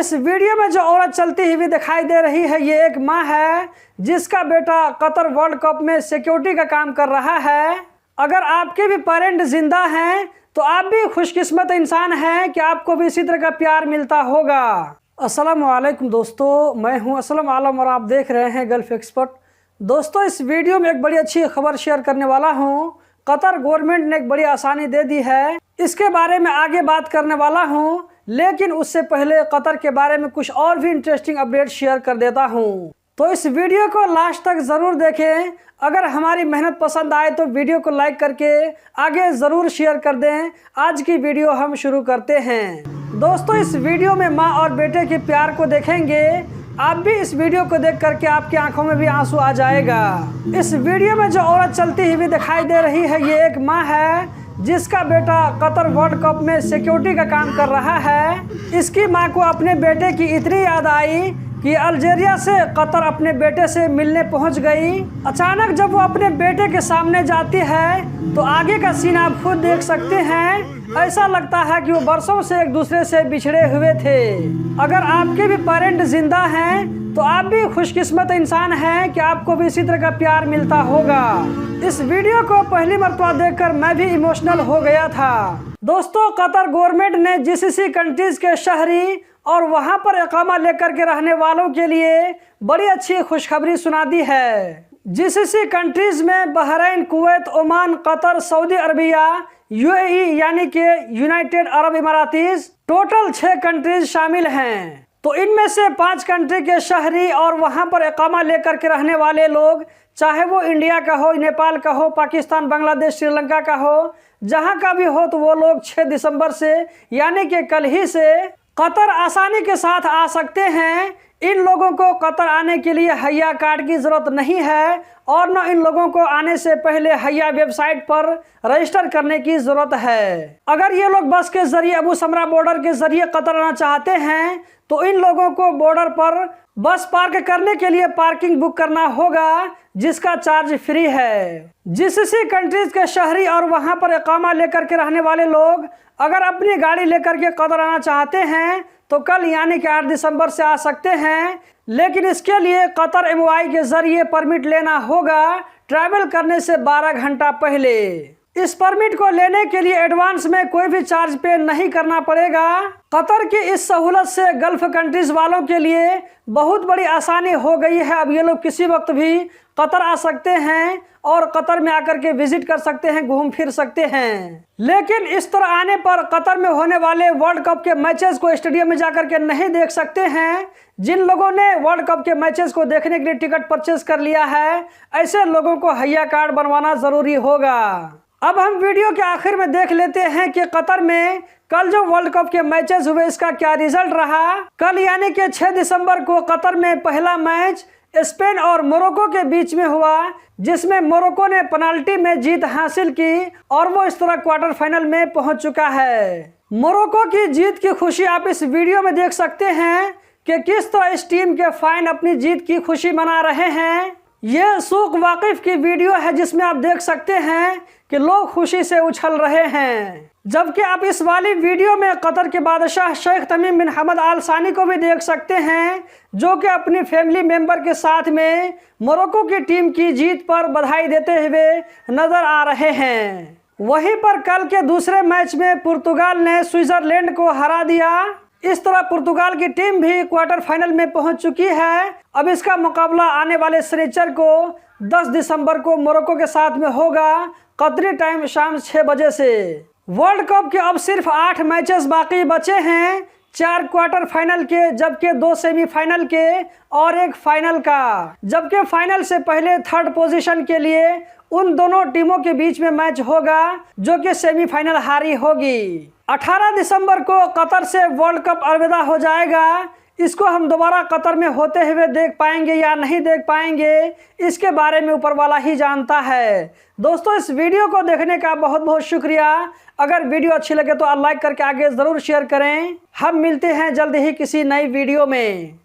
इस वीडियो में जो औरत चलती हुई दिखाई दे रही है ये एक माँ है जिसका बेटा कतर वर्ल्ड कप में सिक्योरिटी का काम कर रहा है। अगर आपके भी पेरेंट जिंदा हैं तो आप भी खुशकिस्मत इंसान हैं कि आपको भी इसी तरह का प्यार मिलता होगा। अस्सलाम वालेकुम दोस्तों, मैं हूं असलम आलम और आप देख रहे हैं गल्फ एक्सपर्ट। दोस्तों, इस वीडियो में एक बड़ी अच्छी खबर शेयर करने वाला हूं। कतर गवर्नमेंट ने एक बड़ी आसानी दे दी है, इसके बारे में आगे बात करने वाला हूं। लेकिन उससे पहले कतर के बारे में कुछ और भी इंटरेस्टिंग अपडेट शेयर कर देता हूं। तो इस वीडियो को लास्ट तक ज़रूर देखें। अगर हमारी मेहनत पसंद आए तो वीडियो को लाइक करके आगे ज़रूर शेयर कर दें। आज की वीडियो हम शुरू करते हैं। दोस्तों, इस वीडियो में माँ और बेटे के प्यार को देखेंगे। आप भी इस वीडियो को देख करके आपकी आंखों में भी आंसू आ जाएगा। इस वीडियो में जो औरत चलती हुई दिखाई दे रही है ये एक माँ है जिसका बेटा कतर वर्ल्ड कप में सिक्योरिटी का काम कर रहा है। इसकी माँ को अपने बेटे की इतनी याद आई कि अल्जीरिया से कतर अपने बेटे से मिलने पहुंच गई। अचानक जब वो अपने बेटे के सामने जाती है तो आगे का सीन आप खुद देख सकते हैं। ऐसा लगता है कि वो बरसों से एक दूसरे से बिछड़े हुए थे। अगर आपके भी पेरेंट जिंदा हैं तो आप भी खुशकिस्मत इंसान हैं कि आपको भी इसी तरह का प्यार मिलता होगा। इस वीडियो को पहली मरतबा देखकर मैं भी इमोशनल हो गया था। दोस्तों, कतर गवर्नमेंट ने जीसीसी कंट्रीज के शहरी और वहां पर इकामा लेकर के रहने वालों के लिए बड़ी अच्छी खुशखबरी सुना दी है। जीसीसी कंट्रीज में Bahrain, Kuwait, Oman, Qatar, Saudi Arabia, UAE यानी कि यूनाइटेड अरब इमारातीज, टोटल 6 कंट्रीज शामिल हैं। तो इनमें से 5 कंट्री के शहरी और वहां पर इकामा लेकर के रहने वाले लोग, चाहे वो इंडिया का हो, नेपाल का हो, पाकिस्तान, बांग्लादेश, श्रीलंका का हो, जहां का भी हो, तो वो लोग 6 दिसंबर से यानी कि कल ही से कतर आसानी के साथ आ सकते हैं। इन लोगों को कतर आने के लिए हया कार्ड की ज़रूरत नहीं है और न इन लोगों को आने से पहले हया वेबसाइट पर रजिस्टर करने की ज़रूरत है। अगर ये लोग बस के ज़रिए अबू समरा बॉर्डर के ज़रिए कतर आना चाहते हैं तो इन लोगों को बॉर्डर पर बस पार्क करने के लिए पार्किंग बुक करना होगा, जिसका चार्ज फ्री है। जीसीसी कंट्रीज के शहरी और वहां पर इकामा लेकर के रहने वाले लोग अगर अपनी गाड़ी लेकर के कतर आना चाहते हैं तो कल यानी कि 8 दिसंबर से आ सकते हैं। लेकिन इसके लिए कतर एमओआई के जरिए परमिट लेना होगा, ट्रैवल करने से 12 घंटा पहले। इस परमिट को लेने के लिए एडवांस में कोई भी चार्ज पे नहीं करना पड़ेगा। कतर की इस सहूलत से गल्फ कंट्रीज वालों के लिए बहुत बड़ी आसानी हो गई है। अब ये लोग किसी वक्त भी कतर आ सकते हैं और कतर में आकर के विजिट कर सकते हैं, घूम फिर सकते हैं। लेकिन इस तरह आने पर कतर में होने वाले वर्ल्ड कप के मैचेस को स्टेडियम में जाकर के नहीं देख सकते हैं। जिन लोगों ने वर्ल्ड कप के मैचेस को देखने के लिए टिकट परचेज कर लिया है, ऐसे लोगों को हया कार्ड बनवाना जरूरी होगा। अब हम वीडियो के आखिर में देख लेते हैं कि कतर में कल जो वर्ल्ड कप के मैचेस हुए इसका क्या रिजल्ट रहा। कल यानी कि 6 दिसंबर को कतर में पहला मैच स्पेन और मोरक्को के बीच में हुआ, जिसमें मोरक्को ने पेनाल्टी में जीत हासिल की और वो इस तरह क्वार्टर फाइनल में पहुंच चुका है। मोरक्को की जीत की खुशी आप इस वीडियो में देख सकते हैं कि किस तरह इस टीम के फैन अपनी जीत की खुशी मना रहे हैं। ये सूख वाकिफ की वीडियो है जिसमें आप देख सकते हैं कि लोग खुशी से उछल रहे हैं। जबकि आप इस वाली वीडियो में कतर के बादशाह शेख तमीम बिन हमद आल सानी को भी देख सकते हैं, जो कि अपनी फैमिली मेंबर के साथ में मोरक्को की टीम की जीत पर बधाई देते हुए नजर आ रहे हैं। वहीं पर कल के दूसरे मैच में पुर्तगाल ने स्विट्जरलैंड को हरा दिया। इस तरह पुर्तगाल की टीम भी क्वार्टर फाइनल में पहुंच चुकी है। अब इसका मुकाबला आने वाले शनिचर को 10 दिसंबर को मोरक्को के साथ में होगा, कतरी टाइम शाम 6 बजे से। वर्ल्ड कप के अब सिर्फ 8 मैचेस बाकी बचे हैं, 4 क्वार्टर फाइनल के, जबकि 2 सेमीफाइनल के और 1 फाइनल का। जबकि फाइनल से पहले 3rd पोजीशन के लिए उन दोनों टीमों के बीच में मैच होगा जो कि सेमीफाइनल हारी होगी। 18 दिसंबर को कतर से वर्ल्ड कप अलविदा हो जाएगा। इसको हम दोबारा कतर में होते हुए देख पाएंगे या नहीं देख पाएंगे, इसके बारे में ऊपर वाला ही जानता है। दोस्तों, इस वीडियो को देखने का बहुत बहुत शुक्रिया। अगर वीडियो अच्छी लगे तो लाइक करके आगे ज़रूर शेयर करें। हम मिलते हैं जल्द ही किसी नई वीडियो में।